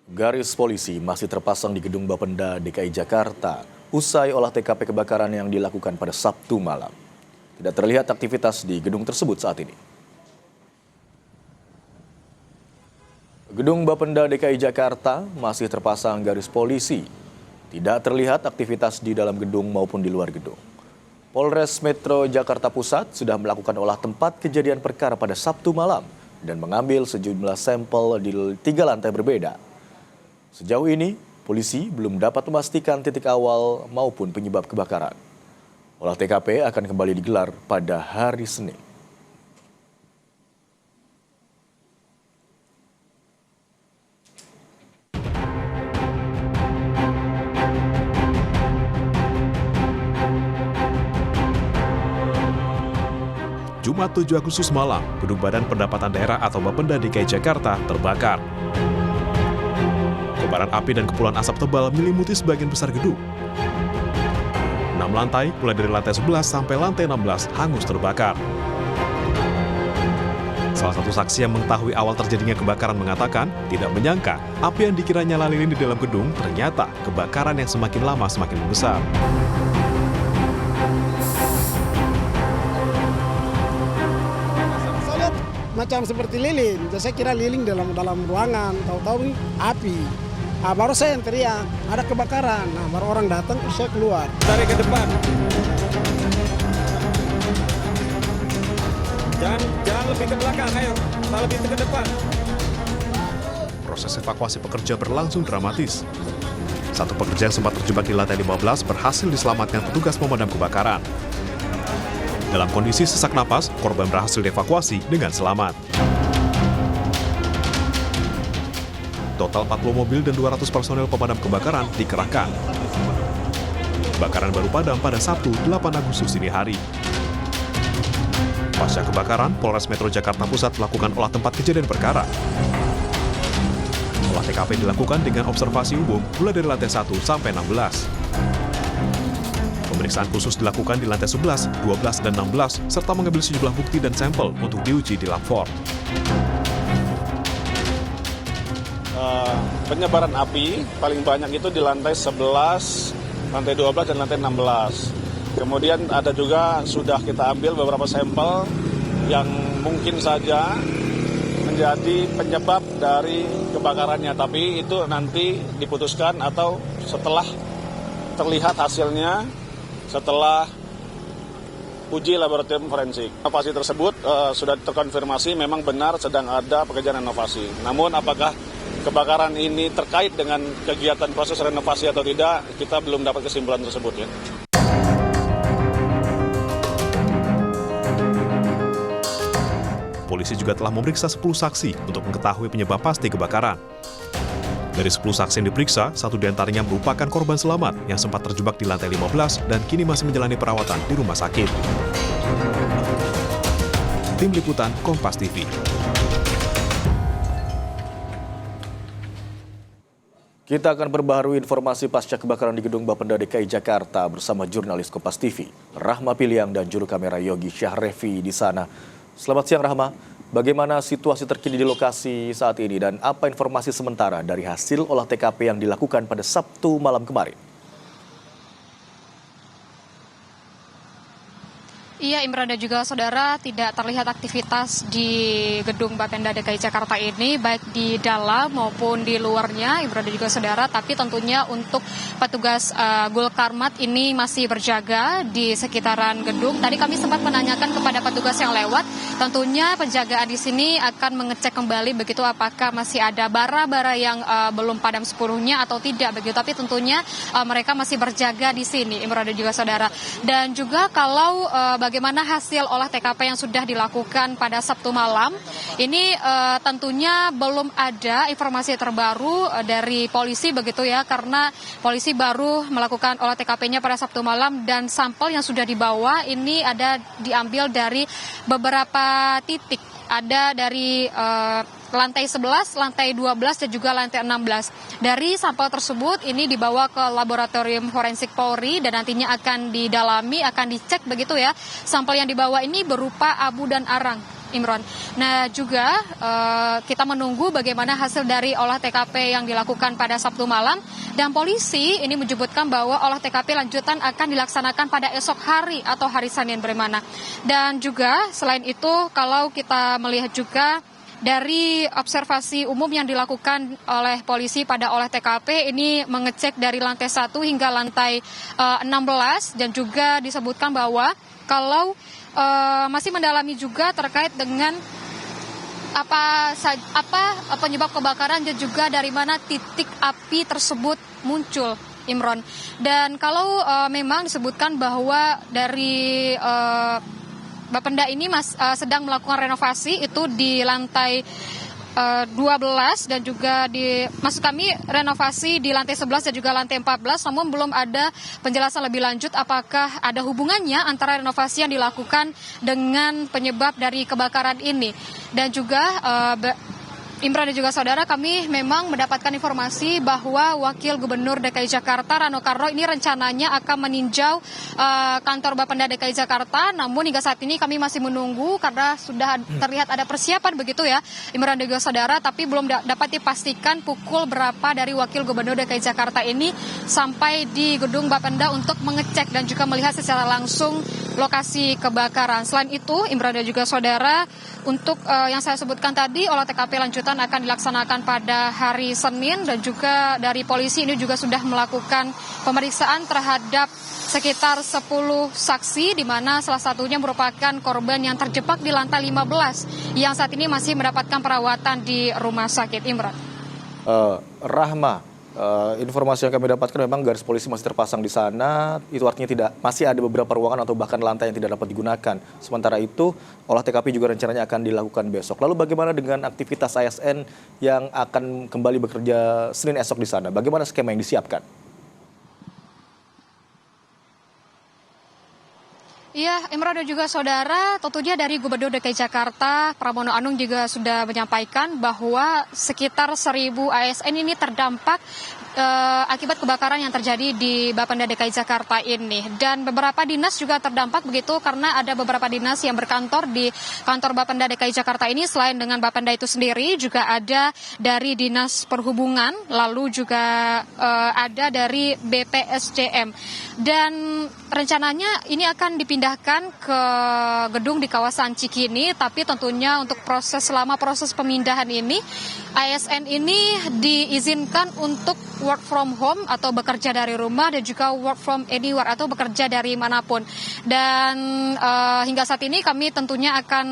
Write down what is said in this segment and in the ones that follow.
Garis polisi masih terpasang di gedung Bapenda DKI Jakarta usai olah TKP kebakaran yang dilakukan pada Sabtu malam. Tidak terlihat aktivitas di gedung tersebut saat ini. Gedung Bapenda DKI Jakarta masih terpasang garis polisi. Tidak terlihat aktivitas di dalam gedung maupun di luar gedung. Polres Metro Jakarta Pusat sudah melakukan olah tempat kejadian perkara pada Sabtu malam dan mengambil sejumlah sampel di 3 lantai berbeda. Sejauh ini, polisi belum dapat memastikan titik awal maupun penyebab kebakaran. Olah TKP akan kembali digelar pada hari Senin. Jumat 7 Agustus malam, Gedung Badan Pendapatan Daerah atau Bapenda DKI Jakarta terbakar. Kobaran api dan kepulan asap tebal menyelimuti sebagian besar gedung. 6 lantai, mulai dari lantai 11 sampai lantai 16, hangus terbakar. Salah satu saksi yang mengetahui awal terjadinya kebakaran mengatakan tidak menyangka api yang dikiranya lilin di dalam gedung ternyata kebakaran yang semakin lama semakin membesar. Saya lihat macam seperti lilin, saya kira lilin dalam ruangan, tahu-tahu ini api. Baru saya yang teriak, ada kebakaran. Baru orang datang, terus saya keluar. Tarik ke depan. Jangan lebih ke belakang, ayo. Lebih ke depan. Proses evakuasi pekerja berlangsung dramatis. Satu pekerja yang sempat terjebak di lantai 15 berhasil diselamatkan petugas pemadam kebakaran. Dalam kondisi sesak napas, korban berhasil dievakuasi dengan selamat. Total 40 mobil dan 200 personel pemadam kebakaran dikerahkan. Kebakaran baru padam pada Sabtu 8 Agustus dini hari. Pasca kebakaran, Polres Metro Jakarta Pusat melakukan olah tempat kejadian perkara. Olah TKP dilakukan dengan observasi umum mulai dari lantai 1 sampai 16. Pemeriksaan khusus dilakukan di lantai 11, 12, dan 16, serta mengambil sejumlah bukti dan sampel untuk diuji di lab form. Penyebaran api paling banyak itu di lantai 11, lantai 12, dan lantai 16. Kemudian ada juga sudah kita ambil beberapa sampel yang mungkin saja menjadi penyebab dari kebakarannya. Tapi itu nanti diputuskan atau setelah terlihat hasilnya, setelah uji laboratorium forensik. Inovasi tersebut sudah terkonfirmasi memang benar sedang ada pekerjaan renovasi. Namun apakah kebakaran ini terkait dengan kegiatan proses renovasi atau tidak, kita belum dapat kesimpulan tersebut ya. Polisi juga telah memeriksa 10 saksi untuk mengetahui penyebab pasti kebakaran. Dari 10 saksi yang diperiksa, 1 diantaranya merupakan korban selamat yang sempat terjebak di lantai 15 dan kini masih menjalani perawatan di rumah sakit. Tim Liputan Kompas TV. Kita akan perbaharui informasi pasca kebakaran di Gedung Bapenda DKI Jakarta bersama jurnalis Kompas TV, Rahma Piliang dan juru kamera Yogi Syahrevi di sana. Selamat siang Rahma, bagaimana situasi terkini di lokasi saat ini dan apa informasi sementara dari hasil olah TKP yang dilakukan pada Sabtu malam kemarin? Iya, Imran dan juga saudara, tidak terlihat aktivitas di Gedung Bapenda DKI Jakarta ini, baik di dalam maupun di luarnya, Imran dan juga saudara. Tapi tentunya untuk petugas Gulkarmat ini masih berjaga di sekitaran gedung. Tadi kami sempat menanyakan kepada petugas yang lewat, tentunya penjagaan di sini akan mengecek kembali begitu apakah masih ada bara-bara yang belum padam sepenuhnya atau tidak begitu. Tapi tentunya mereka masih berjaga di sini, Imran dan juga saudara. Dan juga kalau bagaimana hasil olah TKP yang sudah dilakukan pada Sabtu malam. Ini tentunya belum ada informasi terbaru dari polisi begitu ya, karena polisi baru melakukan olah TKP-nya pada Sabtu malam dan sampel yang sudah dibawa ini ada diambil dari beberapa titik. Ada dari lantai 11, lantai 12, dan juga lantai 16. Dari sampel tersebut ini dibawa ke laboratorium forensik Polri dan nantinya akan didalami, akan dicek begitu ya. Sampel yang dibawa ini berupa abu dan arang. Imron. Nah juga kita menunggu bagaimana hasil dari olah TKP yang dilakukan pada Sabtu malam, dan polisi ini menyebutkan bahwa olah TKP lanjutan akan dilaksanakan pada esok hari atau hari Senin bagaimana. Dan juga selain itu kalau kita melihat juga dari observasi umum yang dilakukan oleh polisi pada olah TKP ini mengecek dari lantai 1 hingga lantai 16, dan juga disebutkan bahwa kalau masih mendalami juga terkait dengan apa penyebab kebakaran dan juga dari mana titik api tersebut muncul, Imron. Dan kalau memang disebutkan bahwa dari Bapenda ini sedang melakukan renovasi itu di lantai 12 dan juga renovasi di lantai 11 dan juga lantai 14, namun belum ada penjelasan lebih lanjut apakah ada hubungannya antara renovasi yang dilakukan dengan penyebab dari kebakaran ini. Dan juga Imran dan juga saudara, kami memang mendapatkan informasi bahwa Wakil Gubernur DKI Jakarta Rano Karno ini rencananya akan meninjau kantor Bapenda DKI Jakarta, namun hingga saat ini kami masih menunggu karena sudah terlihat ada persiapan begitu ya Imran dan juga saudara, tapi belum dapat dipastikan pukul berapa dari Wakil Gubernur DKI Jakarta ini sampai di gedung Bapenda untuk mengecek dan juga melihat secara langsung lokasi kebakaran. Selain itu Imran dan juga saudara, untuk yang saya sebutkan tadi, olah TKP lanjutan akan dilaksanakan pada hari Senin, dan juga dari polisi ini juga sudah melakukan pemeriksaan terhadap sekitar 10 saksi, di mana salah satunya merupakan korban yang terjebak di lantai 15 yang saat ini masih mendapatkan perawatan di rumah sakit. Imran. Rahma, informasi yang kami dapatkan memang garis polisi masih terpasang di sana, itu artinya masih ada beberapa ruangan atau bahkan lantai yang tidak dapat digunakan. Sementara itu, olah TKP juga rencananya akan dilakukan besok. Lalu bagaimana dengan aktivitas ASN yang akan kembali bekerja Senin esok di sana? Bagaimana skema yang disiapkan? Iya, Imran dan juga saudara, tentunya dari Gubernur DKI Jakarta, Pramono Anung juga sudah menyampaikan bahwa sekitar 1.000 ASN ini terdampak akibat kebakaran yang terjadi di Bapenda DKI Jakarta ini. Dan beberapa dinas juga terdampak begitu, karena ada beberapa dinas yang berkantor di kantor Bapenda DKI Jakarta ini. Selain dengan Bapenda itu sendiri, juga ada dari Dinas Perhubungan, lalu juga ada dari BPSDM. Dan rencananya ini akan dipindahkan ke gedung di kawasan Cikini, tapi tentunya untuk selama proses pemindahan ini, ASN ini diizinkan untuk work from home atau bekerja dari rumah, dan juga work from anywhere atau bekerja dari manapun. Dan hingga saat ini kami tentunya akan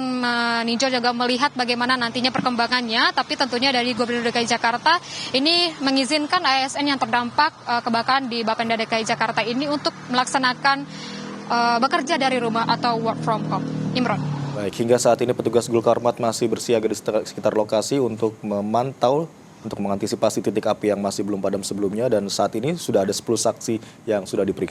meninjau juga melihat bagaimana nantinya perkembangannya, tapi tentunya dari Gubernur DKI Jakarta ini mengizinkan ASN yang terdampak kebakaran di Bapenda DKI Jakarta ini untuk melaksanakan bekerja dari rumah atau work from home. Imran. Baik, hingga saat ini petugas Gulkarmat masih bersiaga di sekitar lokasi untuk memantau, untuk mengantisipasi titik api yang masih belum padam sebelumnya, dan saat ini sudah ada 10 saksi yang sudah diperiksa.